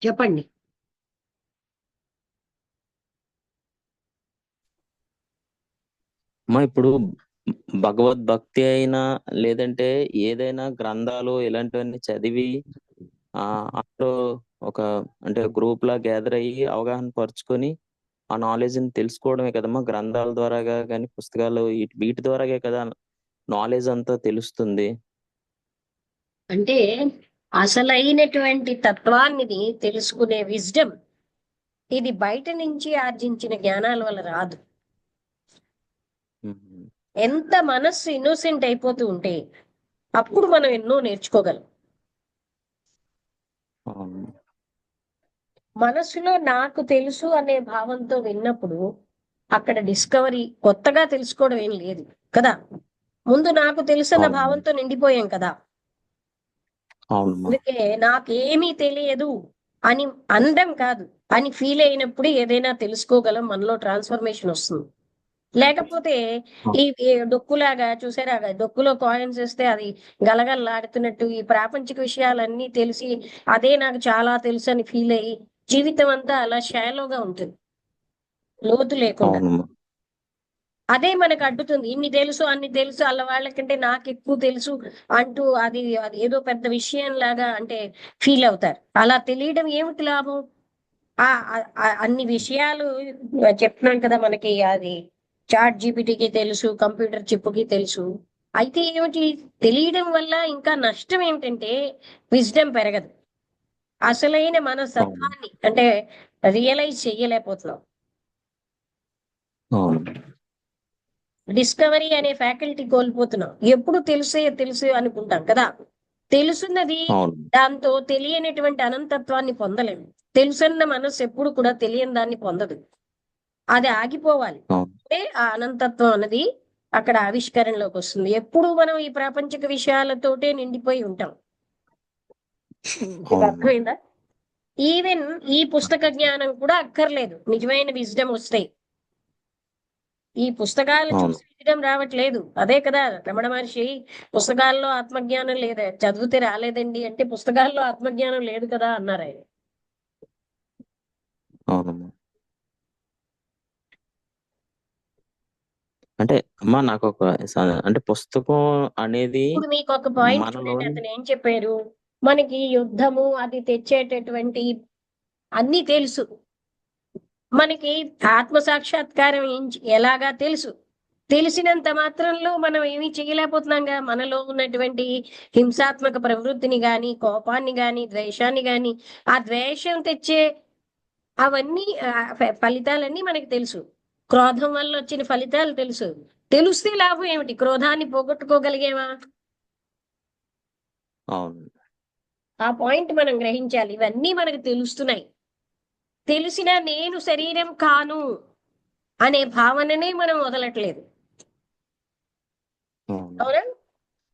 చెప్పండి. అమ్మా ఇప్పుడు భగవద్భక్తి అయినా లేదంటే ఏదైనా గ్రంథాలు ఇలాంటివన్నీ చదివి అందులో ఒక అంటే గ్రూప్ లా గ్యాదర్ అయ్యి అవగాహన పరుచుకొని ఆ నాలెడ్జ్ ని తెలుసుకోవడమే కదమ్మా. గ్రంథాల ద్వారాగా కానీ పుస్తకాలు వీటి ద్వారాగే కదా నాలెడ్జ్ అంతా తెలుస్తుంది. అంటే అసలైనటువంటి తత్వాన్ని తెలుసుకునే విజ్డమ్ ఇది బయట నుంచి ఆర్జించిన జ్ఞానాల వల్ల రాదు. ఉమ్. ఎంత మనస్సు ఇన్నోసెంట్ అయిపోతూ ఉంటే అప్పుడు మనం ఎన్నో నేర్చుకోగలం. అవును. మనస్సులో నాకు తెలుసు అనే భావంతో విన్నప్పుడు అక్కడ డిస్కవరీ కొత్తగా తెలుసుకోవడం ఏం లేదు కదా. ముందు నాకు తెలుసన్న అవును. భావంతో నిండిపోయాం కదా. అవునమ్మా. అందుకే నాకేమీ తెలియదు అని అనడం కాదు, అని ఫీల్ అయినప్పుడు ఏదైనా తెలుసుకోగలం, మనలో ట్రాన్స్ఫర్మేషన్ వస్తుంది. లేకపోతే ఈ డొక్కులాగా చూసారా, డొక్కులో కాయిన్స్ వేస్తే అది గలగలలాడుతున్నట్టు ఈ ప్రాపంచిక విషయాలన్నీ తెలిసి అదే నాకు చాలా తెలుసు అని ఫీల్ అయ్యి జీవితం అంతా అలా షాలోగా ఉంటుంది, లోతు లేకుండా. అవునమ్మా. అదే మనకు అడ్డుతుంది. ఇన్ని తెలుసు అన్ని తెలుసు అల్ల వాళ్ళకంటే నాకు ఎక్కువ తెలుసు అంటూ అది అది ఏదో పెద్ద విషయం లాగా అంటే ఫీల్ అవుతారు. అలా తెలియడం ఏమిటి లాభం? అన్ని విషయాలు చెప్తున్నాను కదా, మనకి అది చాట్ జీపీటీకి తెలుసు, కంప్యూటర్ చిప్పుకి తెలుసు. అయితే ఏమిటి, తెలియడం వల్ల ఇంకా నష్టం ఏమిటంటే విజ్డమ్ పెరగదు. అసలైన మన అవును. సత్వాన్ని అంటే రియలైజ్ చెయ్యలేకపోతున్నాం. అవును. డిస్కవరీ అనే ఫ్యాకల్టీ కోల్పోతున్నాం. ఎప్పుడు తెలుసే తెలుసు అనుకుంటాం కదా. తెలుసున్నది అవును. దాంతో తెలియనటువంటి అనంతత్వాన్ని పొందలేము. తెలుసన్న మనసు ఎప్పుడు కూడా తెలియని దాన్ని పొందదు. అది ఆగిపోవాలి. అవును. అంటే ఆ అనంతత్వం అన్నది అక్కడ ఆవిష్కరణలోకి వస్తుంది. ఎప్పుడు మనం ఈ ప్రాపంచిక విషయాలతోటే నిండిపోయి ఉంటాం. మీకు అవునమ్మా. అర్థమైందా? ఈవెన్ ఈ పుస్తక జ్ఞానం కూడా అక్కర్లేదు, నిజమైన విజ్డమ్ వస్తాయి. ఈ పుస్తకాలు అవును. చూసి వినడం రావట్లేదు. అదే కదా రమణ మహర్షి, పుస్తకాల్లో ఆత్మజ్ఞానం లేదా, చదివితే రాలేదండి అంటే పుస్తకాల్లో ఆత్మజ్ఞానం లేదు కదా అన్నారు ఆయన. అవునమ్మా. అంటే అమ్మా నాకు ఒక అంటే పుస్తకం అనేది ఇప్పుడు మీకు ఒక పాయింట్ చూడండి, మనలోని. అతను ఏం చెప్పారు, మనకి యుద్ధము అది తెచ్చేటటువంటి అన్ని తెలుసు, మనకి ఆత్మ సాక్షాత్కారం ఎలాగా తెలుసు. తెలిసినంత మాత్రంలో మనం ఏమీ చేయలేకపోతున్నాంగా. మనలో ఉన్నటువంటి హింసాత్మక ప్రవృత్తిని గాని, కోపాన్ని గాని, ద్వేషాన్ని గాని, ఆ ద్వేషం తెచ్చే అవన్నీ ఫలితాలన్నీ మనకి తెలుసు. క్రోధం వల్ల వచ్చిన ఫలితాలు తెలుసు. తెలిస్తే లాభం ఏమిటి? క్రోధాన్ని పోగొట్టుకోగలిగేమా? అవును. ఆ పాయింట్ మనం గ్రహించాలి. ఇవన్నీ మనకు తెలుస్తున్నాయి. తెలిసిన నేను శరీరం కాను అనే భావననే మనం వదలట్లేదు. అవును. అవునా?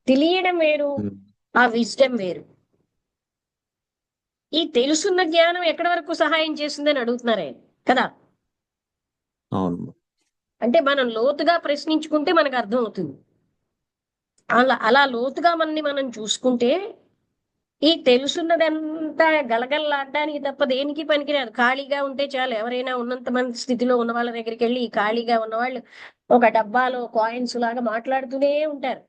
తెలియడం వేరు, ఉమ్. ఆ విజ్డమ్ వేరు. ఈ తెలుసున్న జ్ఞానం ఎక్కడి వరకు సహాయం చేస్తుందని అడుగుతున్నారు ఆయన కదా. అవును. అంటే మనం లోతుగా ప్రశ్నించుకుంటే మనకు అర్థం అవుతుంది. అలా అలా లోతుగా మనని మనం చూసుకుంటే ఈ తెలుసున్నదంతా గలగలలాడడానికి తప్ప దేనికి పనికిరాదు. ఖాళీగా ఉంటే చాలు. ఎవరైనా ఉన్నంత మంది స్థితిలో ఉన్న వాళ్ళ దగ్గరికి వెళ్ళి ఈ ఖాళీగా ఉన్నవాళ్ళు ఒక డబ్బాలో కాయిన్స్ లాగా మాట్లాడుతూనే ఉంటారు.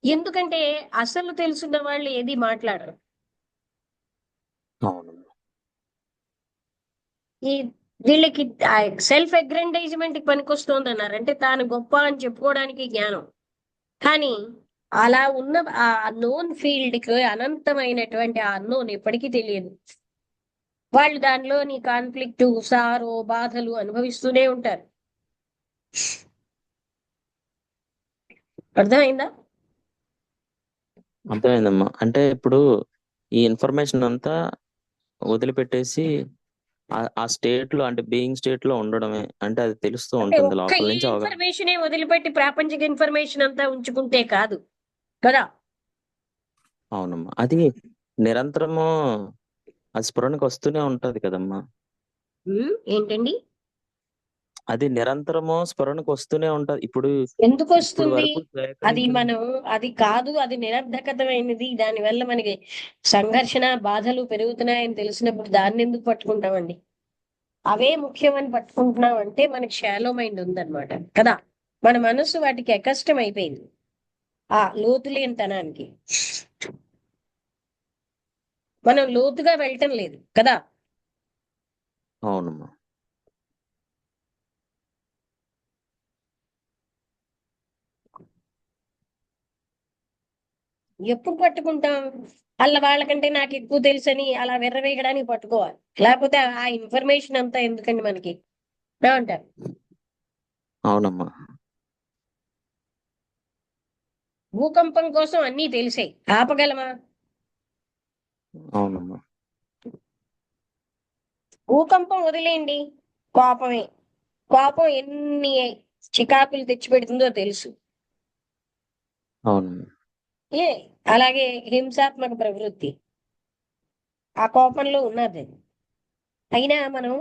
ఎందుకంటే అసలు తెలుసున్న వాళ్ళు ఏది మాట్లాడరు. అవును. ఈ వీళ్ళకి సెల్ఫ్ అగ్రెండైజ్మెంట్ కి పనికొస్తుంది అన్నారు. అంటే తాను గొప్ప అని చెప్పుకోవడానికి జ్ఞానం. కానీ అలా ఉన్న ఆ నోన్ ఫీల్డ్ కి అనంతమైనటువంటి ఆ అన్నోన్ ఎప్పటికీ తెలియదు. వాళ్ళు దానిలోని కాన్ఫ్లిక్ట్, సారో, బాధలు అనుభవిస్తూనే ఉంటారు. అర్థమైందా? అర్థమైందమ్మా. అంటే ఇప్పుడు ఈ ఇన్ఫర్మేషన్ అంతా వదిలిపెట్టేసి ఆ స్టేట్ లో అంటే బీయింగ్ స్టేట్ లో ఉండడమే, అంటే అది తెలుస్తూ అంటే ఉంటుంది ఒక్క లోపల ఈ నుంచి అవగాహన. ఇన్ఫర్మేషన్ వదిలిపెట్టి ప్రాపంచిక ఇన్ఫర్మేషన్ అంతా ఉంచుకుంటే కాదు కదా. అవునమ్మా. అది నిరంతరము అది స్ఫురణకు వస్తూనే ఉంటది కదమ్మా. ఏంటండి? అది నిరంతరము స్మరణకు వస్తూనే ఉంటది. ఇప్పుడు ఎందుకు ఇప్పుడు వస్తుంది? వరకు అది సేకరించిన మనం అది కాదు, అది నిరర్ధకతమైనది. దానివల్ల మనకి సంఘర్షణ బాధలు పెరుగుతున్నాయని తెలిసినప్పుడు దాన్ని ఎందుకు పట్టుకుంటామండి? అవే ముఖ్యమని పట్టుకుంటున్నాం అంటే మనకి షాలో మైండ్ ఉందన్నమాట కదా. మన మనసు వాటికి అకష్టం అయిపోయింది, ఆ లోతులేనితనానికి. మనం లోతుగా వెళ్ళటం లేదు కదా. అవునమ్మా. ఎప్పుడు పట్టుకుంటాం? వాళ్ళకంటే నాకు ఎక్కువ తెలుసని అలా విర్రవేయడానికి పట్టుకోవాలి. లేకపోతే ఆ ఇన్ఫర్మేషన్ అంతా ఎందుకండి మనకి ఏమంటారు? అవునమ్మా. భూకంపం కోసం అన్నీ తెలిసాయి, ఆపగలమా? అవునమ్మా. భూకంపం వదిలేయండి, కోపమే. కోపం ఎన్ని చికాకులు తెచ్చిపెడుతుందో తెలుసు. అవునమ్మా. ఏ అలాగే హింసాత్మక ప్రవృత్తి ఆ కోపంలో ఉన్నది. అయినా మనం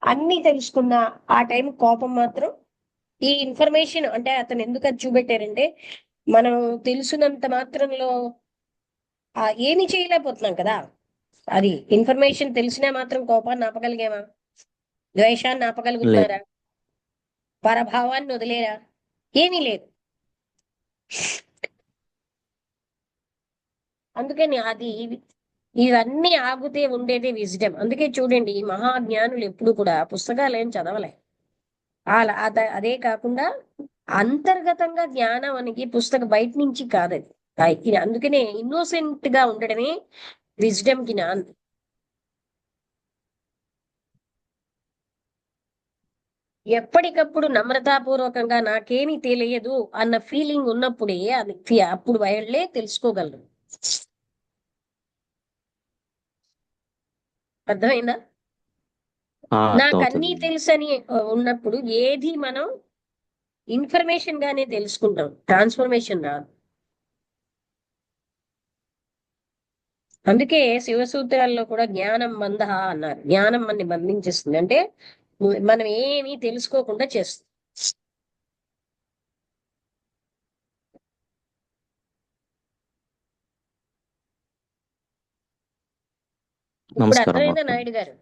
అన్ని తెలుసుకున్న ఆ టైం కోపం మాత్రం, ఈ ఇన్ఫర్మేషన్ అంటే అతను ఎందుకు అది చూపెట్టారంటే మనం తెలుసున్నంత మాత్రంలో ఏమి చేయలేకపోతున్నాం కదా. అది ఇన్ఫర్మేషన్ తెలిసినా మాత్రం కోపాన్ని ఆపగలిగామా? ద్వేషాన్ని లేదు. ఆపగలుగుతున్నారా? పరభావాన్ని వదిలేరా? ఏమీ లేదు. అందుకని అది ఇవన్నీ ఆగితే ఉండేదే విజ్డమ్. అందుకే చూడండి, ఈ మహాజ్ఞానులు ఎప్పుడు కూడా పుస్తకాలు ఏం చదవలే. అదే కాకుండా అంతర్గతంగా జ్ఞానం అనేది పుస్తకం బయట నుంచి కాదది. అందుకనే ఇన్నోసెంట్ గా ఉండడమే విజ్డమ్ కి నాంది. ఎప్పటికప్పుడు నమ్రతాపూర్వకంగా నాకేమీ తెలియదు అన్న ఫీలింగ్ ఉన్నప్పుడే అది అప్పుడు వాళ్ళే తెలుసుకోగలరు. అర్థమైందా? నాకు అన్నీ అర్థమవుతుంది. తెలుసని ఉన్నప్పుడు ఏది మనం ఇన్ఫర్మేషన్ గానే తెలుసుకుంటాం, ట్రాన్స్ఫర్మేషన్ రాదు. అందుకే శివసూత్రాల్లో కూడా జ్ఞానం మందహ అన్నారు. జ్ఞానం మనని బంధించేస్తుంది అంటే మనం ఏమీ తెలుసుకోకుండా చేస్తుంది. ఇప్పుడు నమస్కారం అర్థమైందా అమ్మా. నాయుడు గారు?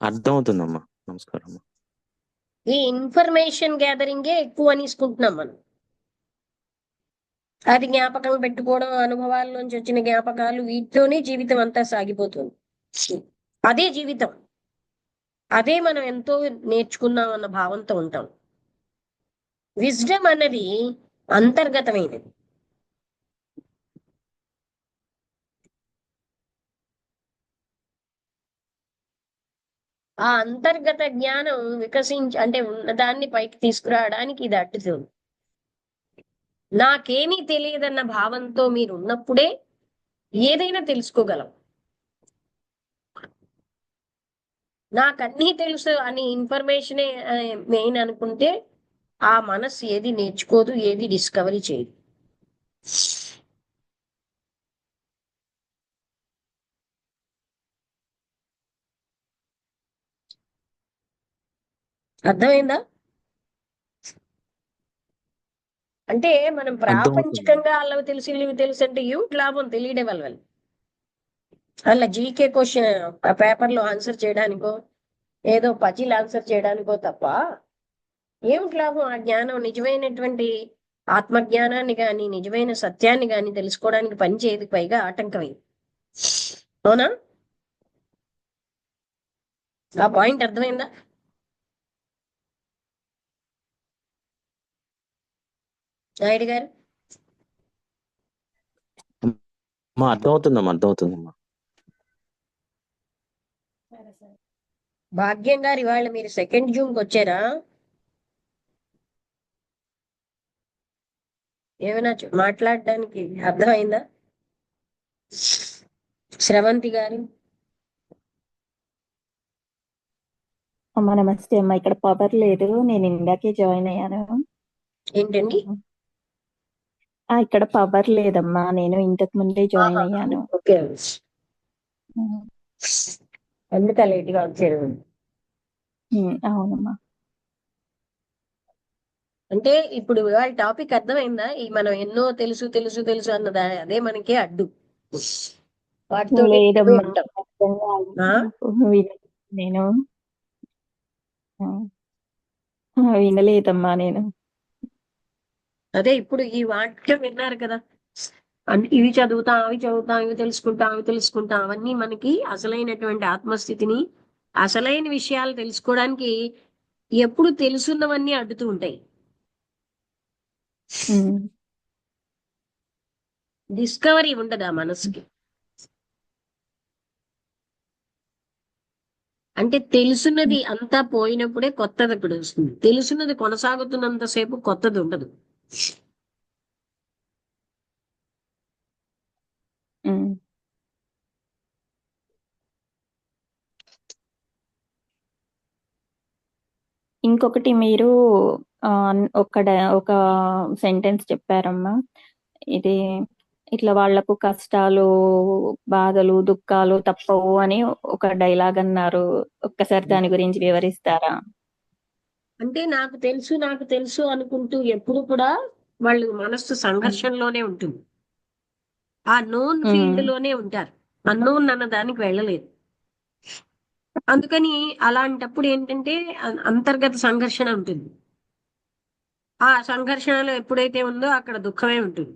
అర్థమవుతుందమ్మా. నమస్కారం అమ్మా. ఈ ఇన్ఫర్మేషన్ గ్యాదరింగే ఎక్కువ అనేసుకుంటున్నాం మనం. అది జ్ఞాపకం పెట్టుకోవడం, అనుభవాల్లోంచి వచ్చిన జ్ఞాపకాలు, వీటితోనే జీవితం అంతా సాగిపోతుంది. అదే జీవితం, అదే మనం ఎంతో నేర్చుకున్నాం అన్న భావంతో ఉంటాం. విజ్డమ్ అన్నది అంతర్గతమైనది. ఆ అంతర్గత జ్ఞానం అంటే ఉన్నదాన్ని పైకి తీసుకురావడానికి ఇది అడ్డుతుంది. నాకేమీ తెలియదన్న భావంతో మీరు ఉన్నప్పుడే ఏదైనా తెలుసుకోగలం. నాకన్నీ తెలుసు అని ఇన్ఫర్మేషనే మెయిన్ అనుకుంటే ఆ మనస్సు ఏది నేర్చుకోదు, ఏది డిస్కవరీ చేయదు. అర్థమైందా? అంటే మనం అర్థమవుతుంది. ప్రాపంచికంగా అల్లవి తెలుసు ఇవి తెలుసు అంటే ఏమిటి లాభం తెలియడం వల్ల? అలా జీకే క్వశ్చన్ ఆ పేపర్ లో ఆన్సర్ చేయడానికో, ఏదో పజిల్ ఆన్సర్ చేయడానికో తప్ప ఏమిటి లాభం? ఆ జ్ఞానం నిజమైనటువంటి ఆత్మజ్ఞానాన్ని గాని నిజమైన సత్యాన్ని గాని తెలుసుకోవడానికి పని చేయదు, పైగా ఆటంకమే. అవునా? ఆ పాయింట్ అర్థమైందా నాయుడు గారు? అమ్మా అర్థమవుతుందమ్మా. అర్థమవుతుందమ్మా. భాగ్యం గారు ఇవాళ మీరు సెకండ్ జూమ్కి వచ్చారా? ఏమైనా మాట్లాడడానికి అర్థమైందా? స్రవంతి గారు అమ్మ నమస్తే అమ్మ. ఇక్కడ పవర్ లేదు, నేను ఇందాకే జాయిన్ అయ్యాను. ఏంటండి? ఇక్కడ పవర్ లేదమ్మా, నేను ఇంతకు ముందే జాయిన్ అయ్యాను. ఓకే, అందుకే లేట్గా వచ్చారు. అవునమ్మా. అంటే ఇప్పుడు ఇవాళ టాపిక్ అర్థమైందా? ఈ మనం ఎన్నో తెలుసు తెలుసు తెలుసు అన్నదా అదే మనకి అడ్డు. వాటితో లేదమ్మా, ఉంటాం. అర్థం కాదు ఆ? నాకు. నేను వినలేదమ్మా నేను. అదే ఇప్పుడు ఈ వాక్యం విన్నారు కదా, ఇవి చదువుతాం అవి చదువుతాం ఇవి తెలుసుకుంటాం అవి తెలుసుకుంటాం, అవన్నీ మనకి అసలైనటువంటి ఆత్మస్థితిని, అసలైన విషయాలు తెలుసుకోవడానికి ఎప్పుడు తెలుసున్నవన్నీ అడ్డుతూ ఉంటాయి. ఉమ్, డిస్కవరీ ఉండదు ఆ మనసుకి. అంటే తెలుసున్నది అంతా పోయినప్పుడే కొత్తది అక్కడ వస్తుంది. తెలుసున్నది కొనసాగుతున్నంతసేపు కొత్తది ఉండదు. ఉమ్. ఇంకొకటి మీరు ఆ, ఒక సెంటెన్స్ చెప్పారమ్మా. ఇది ఇట్లా వాళ్లకు కష్టాలు, బాధలు, దుఃఖాలు తప్పవు అని ఒక డైలాగ్ అన్నారు. ఒక్కసారి దాని గురించి వివరిస్తారా? అంటే నాకు తెలుసు అనుకుంటూ ఎప్పుడు కూడా వాళ్ళు మనస్సు సంఘర్షణలోనే ఉంటుంది. ఆ నోన్ ఫీల్డ్ ఉమ్, లోనే ఉంటారు. అన్నోన్ అన్న దానికి వెళ్ళలేదు. అందుకని అలాంటప్పుడు ఏంటంటే అంతర్గత సంఘర్షణ ఉంటుంది. ఆ సంఘర్షణలో ఎప్పుడైతే ఉందో అక్కడ దుఃఖమే ఉంటుంది.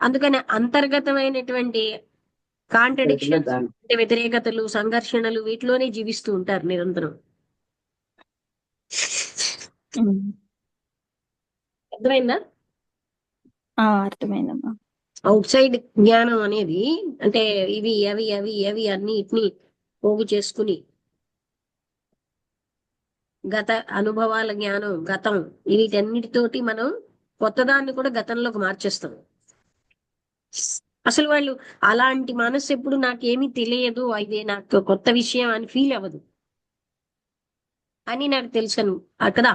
అందుకని అంతర్గతమైనటువంటి కాంట్రడిక్షన్స్ అంటే వ్యతిరేకతలు, సంఘర్షణలు, వీటిలోనే జీవిస్తూ ఉంటారు నిరంతరం. ఉమ్. అర్థమైందా? అర్థమైందమ్మా. అవుట్ సైడ్ జ్ఞానం అనేది అంటే ఇవి అవి అవి అవి అన్నిటిని పోగు చేసుకుని గత అనుభవాల జ్ఞానం, గతం, వీటన్నిటితోటి మనం కొత్తదాన్ని కూడా గతంలోకి మార్చేస్తాం. అసలు వాళ్ళు అలాంటి మనసు ఎప్పుడు నాకేమీ తెలియదు, అయితే నాకు కొత్త విషయం అని ఫీల్ అవ్వదు అని నాకు తెలుసను. అక్కడ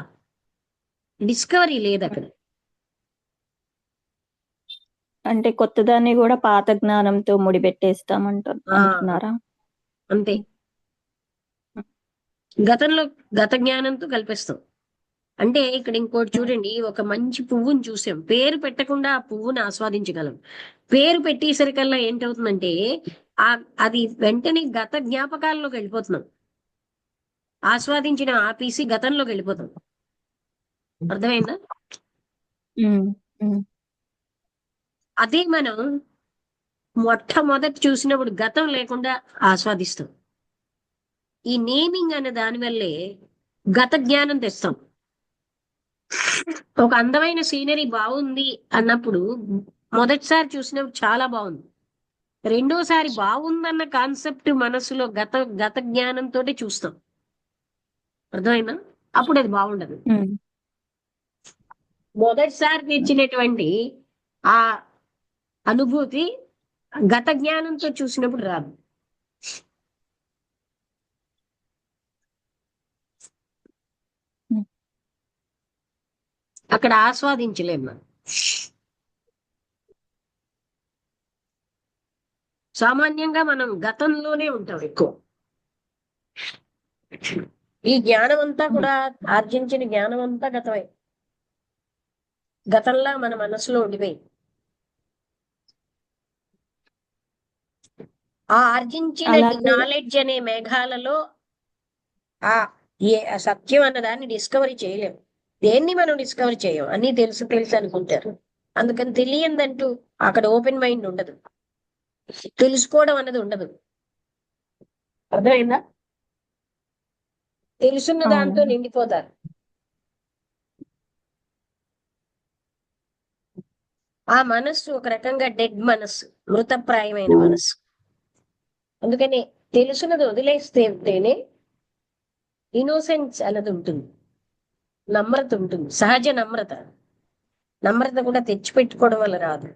డిస్కవరీ లేదు అక్కడ. అంటే కొత్తదాన్ని కూడా పాత జ్ఞానంతో ఆ, అంటున్నారా? అంతే. గతంలో గత జ్ఞానంతో కల్పిస్తాం. అంటే ఇక్కడ ఇంకోటి చూడండి, ఒక మంచి పువ్వుని చూసాం, పేరు పెట్టకుండా ఆ పువ్వుని ఆస్వాదించగలం. పేరు పెట్టేసరికల్లా ఏంటవుతుందంటే ఆ అది వెంటనే గత జ్ఞాపకాల్లోకి వెళ్ళిపోతున్నాం. ఆస్వాదించిన ఆపేసి గతంలోకి వెళ్ళిపోతాం. అర్థమైందా? ఉమ్, ఉమ్, అదే మనం మొట్టమొదటి చూసినప్పుడు గతం లేకుండా ఆస్వాదిస్తాం. ఈ నేమింగ్ అనే దాని వల్లే గత జ్ఞానం తెస్తాం. ఒక అందమైన సీనరీ బాగుంది అన్నప్పుడు మొదటిసారి చూసినప్పుడు చాలా బాగుంది. రెండోసారి బాగుందన్న కాన్సెప్ట్ మనసులో గత గత జ్ఞానంతో చూస్తాం. అర్థమైందా? అప్పుడు అది బాగుండదు. ఉమ్. మొదటిసారి తెచ్చినటువంటి ఆ అనుభూతి గత జ్ఞానంతో చూసినప్పుడు రాదు. ఉమ్. అక్కడ ఆస్వాదించలేము మనం. సామాన్యంగా మనం గతంలోనే ఉంటాం ఎక్కువ. ఈ జ్ఞానం అంతా కూడా ఆర్జించిన జ్ఞానం అంతా గతమే. గతంలా మన మనసులో ఉండిపోయింది. ఆ ఆర్జించిన అలాగే నాలెడ్జ్ అనే మేఘాలలో ఆ ఆ సత్యం అన్నదాన్ని డిస్కవరీ చేయలేము. దేన్ని మనం డిస్కవరీ చేయం, అన్ని తెలుసు తెలుసు అనుకుంటారు. అందుకని తెలియందంటూ అక్కడ ఓపెన్ మైండ్ ఉండదు, తెలుసుకోవడం అన్నది ఉండదు. అర్థమైందా? తెలుసున్న దాంతో అవునమ్మా. నిండిపోతారు. ఆ మనస్సు ఒక రకంగా డెడ్ మనస్సు, మృతప్రాయమైన మనస్సు. అందుకని తెలుసున్నది వదిలేస్తేనే ఇన్నోసెన్స్ అన్నది ఉంటుంది, నమ్రత ఉంటుంది, సహజ నమ్రత. నమ్రత కూడా తెచ్చిపెట్టుకోవడం వల్ల రాదు.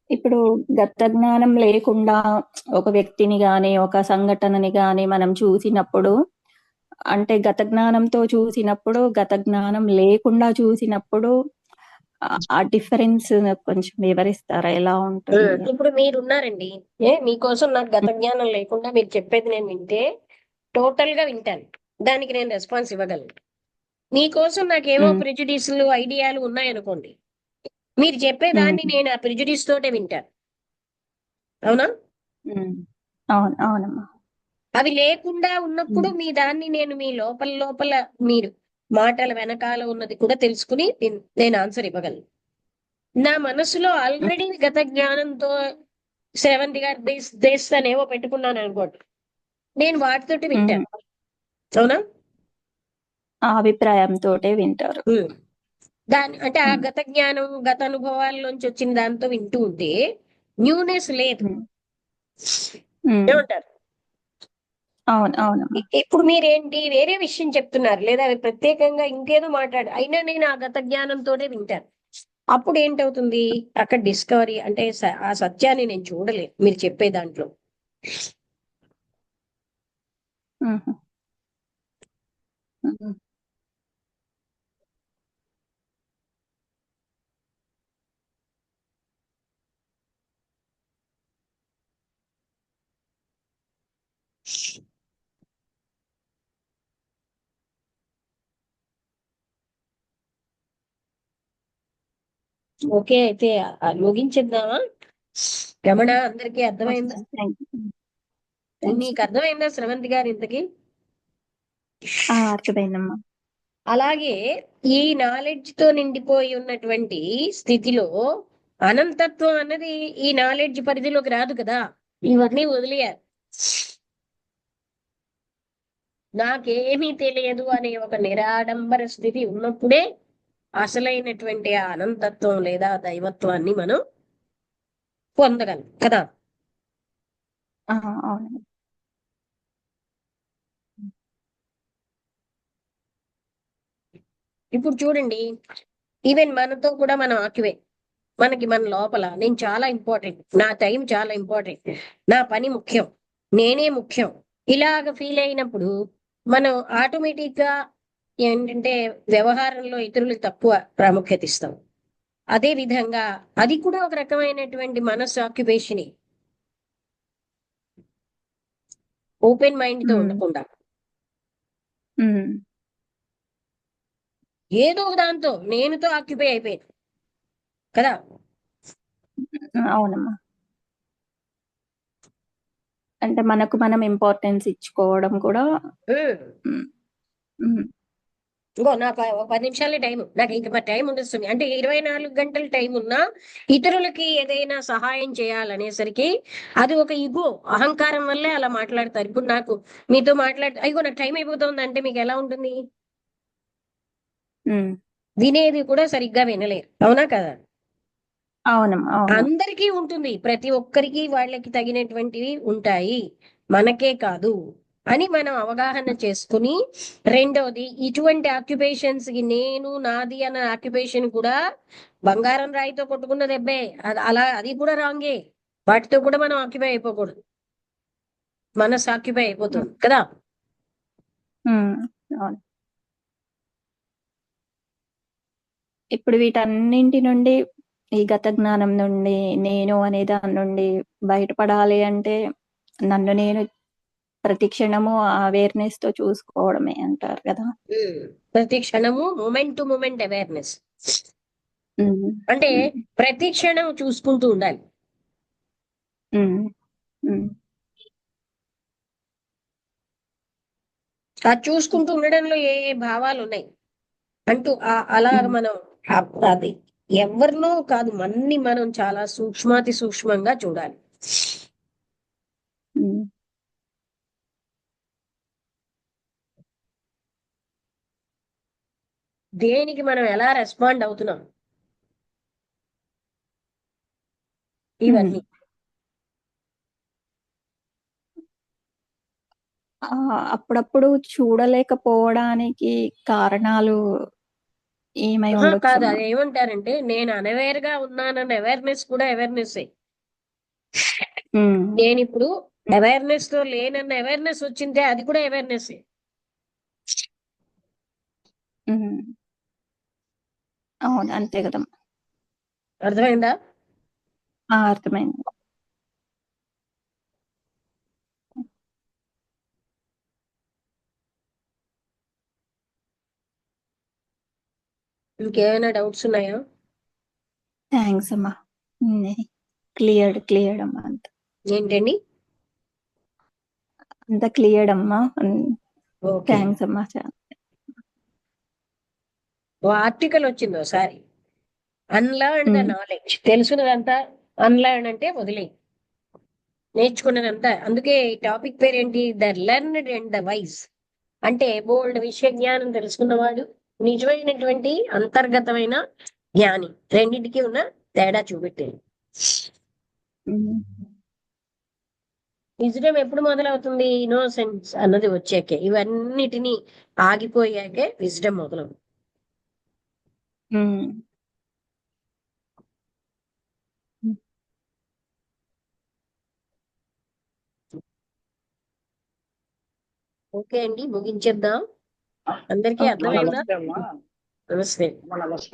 ఇప్పుడు గత జ్ఞానం లేకుండా ఒక వ్యక్తిని గాని, ఒక సంఘటనని గాని మనం చూసినప్పుడు, అంటే గత జ్ఞానంతో చూసినప్పుడు, గత జ్ఞానం లేకుండా చూసినప్పుడు ఆ డిఫరెన్స్ కొంచెం వివరిస్తారా ఎలా ఉంటుంది? ఇప్పుడు మీరున్నారండి, మీకోసం నాకు గత జ్ఞానం లేకుండా మీరు చెప్పేది నేను వింటే టోటల్ గా వింటాను, దానికి నేను రెస్పాన్స్ ఇవ్వగలను. మీకోసం నాకేవో ఉమ్, ప్రిజుడిస్లు ఐడియాలు ఉన్నాయనుకోండి, మీరు చెప్పేదాన్ని ఉమ్, నేను ఆ ప్రిజుడిస్ తోటే వింటాను. అవునా? ఉమ్. అవును అవునమ్మా. అవి లేకుండా ఉన్నప్పుడు ఉమ్, మీ దాన్ని నేను మీ లోపల లోపల మీరు మాటల వెనకాల ఉన్నది కూడా తెలుసుకుని నేను ఆన్సర్ ఇవ్వగలను. నా మనసులో ఉమ్, ఆల్రెడీ గత జ్ఞానంతో శ్రవంతి గారు దేశ్ అనేవో పెట్టుకున్నాను అనుకోండి, నేను వాటితోటి ఉమ్. వింటాను. అవునా? ఆ అభిప్రాయంతో వింటారు. ఉమ్. దాని అంటే ఆ ఉమ్, గత జ్ఞానం గత అనుభవాల్లోంచి వచ్చిన దాంతో వింటూ ఉంటే న్యూనెస్ లేదు. ఉమ్, ఉమ్. ఏమంటారు? అవును అవునమ్మా. ఇప్పుడు మీరేంటి వేరే విషయం చెప్తున్నారు, లేదా అవి ప్రత్యేకంగా ఇంకేదో మాట్లాడు, అయినా నేను ఆ గత జ్ఞానంతోనే వింటాను. అప్పుడు ఏంటవుతుంది, అక్కడ డిస్కవరీ అంటే ఆ సత్యాన్ని నేను చూడలేదు మీరు చెప్పే దాంట్లో. ఉహు, ఉమ్. ఓకే, అయితే ముగించేద్దామా? రమణ, అందరికీ అర్థమైందా? Thank you. థ్యాంక్స్. నీకు అర్థమైందా శ్రవంతి గారు ఇంతకి? అర్థమైందమ్మా. అలాగే ఈ నాలెడ్జ్ తో నిండిపోయి ఉన్నటువంటి స్థితిలో అనంతత్వం అన్నది ఈ నాలెడ్జ్ పరిధిలోకి రాదు కదా. ఇవన్నీ వదిలేయాలి. నాకేమీ తెలియదు అనే ఒక నిరాడంబర స్థితి ఉన్నప్పుడే అసలైనటువంటి ఆ అనంతత్వం లేదా దైవత్వాన్ని మనం పొందగలం కదా. అవును. ఇప్పుడు చూడండి, ఈవెన్ మనతో కూడా మనం ఆక్యువే, మనకి మన లోపల నేను చాలా ఇంపార్టెంట్, నా టైం చాలా ఇంపార్టెంట్, నా పని ముఖ్యం, నేనే ముఖ్యం, ఇలాగ ఫీల్ అయినప్పుడు మనం ఆటోమేటిక్ గా ఏంటంటే వ్యవహారంలో ఇతరులకు తక్కువ ప్రాముఖ్యత ఇస్తాం. అదే విధంగా అది కూడా ఒక రకమైనటువంటి మనస్సు ఆక్యుపేషన్, ఓపెన్ మైండ్ తో ఉమ్, ఉండకుండా ఉమ్. ఏదో ఒక దాంతో నేనుతో ఆక్యుపై అయిపోయింది కదా. అవునమ్మా. అంటే మనకు మనం ఇంపార్టెన్స్ ఇచ్చుకోవడం కూడా. ఉమ్. ఉమ్, ఉమ్, ఇంకో నాకు ఒక 10 నిమిషాలే టైం, నాకు ఇంకా టైం ఉండొస్తుంది అంటే 24 గంటల టైం ఉన్నా ఇతరులకి ఏదైనా సహాయం చేయాలనేసరికి అది ఒక ఇగో, అహంకారం వల్లే అలా మాట్లాడతారు. ఇప్పుడు నాకు మీతో మాట్లాడితే అయ్యో నాకు టైం అయిపోతుంది అంటే మీకు ఎలా ఉంటుంది? ఉమ్. వినేది కూడా సరిగ్గా వినలేరు. అవునా కదా? అవునమ్మా. అవును. అందరికీ ఉంటుంది, ప్రతి ఒక్కరికి వాళ్ళకి తగినటువంటివి ఉంటాయి, మనకే కాదు అని మనం అవగాహన చేసుకుని, రెండవది ఇటువంటి ఆక్యుపేషన్స్ కి నేను నాది అన్న ఆక్యుపేషన్ కూడా బంగారం రాయితో కొట్టుకున్న దెబ్బే, అది అలా అది కూడా రాంగే. వాటితో కూడా మనం ఆక్యుపై అయిపోకూడదు, మనసు ఆక్యుపై ఉమ్, అయిపోతుంది కదా. ఉమ్. అవును. ఇప్పుడు వీటన్నింటి నుండి, ఈ గత జ్ఞానం నుండి, నేను అనే దాని నుండి బయటపడాలి అంటే నన్ను నేను ప్రతి క్షణము అవేర్నెస్ తో చూసుకోవడమే అంటారు కదా. ప్రతి క్షణము మూమెంట్ టు మూమెంట్ అవేర్నెస్, ఉమ్, అంటే ఉమ్, ప్రతి క్షణం చూసుకుంటూ ఉండాలి. ఉమ్, ఉమ్, ఆ చూసుకుంటూ ఉండడంలో ఏ ఏ భావాలు ఉన్నాయి అంటూ అలా ఉమ్, మనం అది ఎవరినో కాదు, మన్ని మనం చాలా సూక్ష్మాతి సూక్ష్మంగా చూడాలి. ఉమ్, దేనికి మనం ఎలా రెస్పాండ్ అవుతున్నాం, ఉమ్. ఇవన్నీ. అప్పుడప్పుడు చూడలేకపోవడానికి కారణాలు ఏమై కాదు, ఉండొచ్చమ్మా? అది ఏమంటారంటే నేను అనవేర్ గా ఉన్నానన్న అవేర్నెస్ కూడా అవేర్నెస్. ఉమ్, నేను ఇప్పుడు అవేర్నెస్ తో లేనన్న అవేర్నెస్ వచ్చిందే, అది కూడా అవేర్నెస్. ఉమ్. అవును అంతే కదమ్మా. అర్థమైందా? అర్థమైంది. ఇంకేమైనా డౌట్స్ ఉన్నాయా? థ్యాంక్స్ అమ్మా. క్లియర్డ్ అమ్మా. ఏంటండి? అంత క్లియర్డ్ అమ్మా. ఓకే. థ్యాంక్స్ అమ్మా. ఓ ఆర్టికల్ వచ్చింది ఒకసారి, అన్లర్న్ ద ఉమ్, నాలెడ్జ్. తెలుసున్నదంతా అన్లర్న్ అంటే వదిలేయి, నేర్చుకున్నదంతా. అందుకే ఈ టాపిక్ పేరేంటి? The learned and the wise. అంటే బోల్డ్ విషయ జ్ఞానం తెలుసుకున్నవాడు నిజమైనటువంటి అంతర్గతమైన జ్ఞాని. రెండింటికి ఉన్న తేడా చూపెట్టాడు. ఉమ్, విజడం ఎప్పుడు మొదలవుతుంది? ఇన్నోసెన్స్ అన్నది వచ్చాకే, ఇవన్నిటినీ ఆగిపోయాకే విజడం మొదలవుతుంది. ఉమ్. ఓకే అండి, ముగించేద్దాం. అందరికీ ఓకే. అర్థమైందా? నమస్తే అమ్మా. నమస్తే. నమస్తే.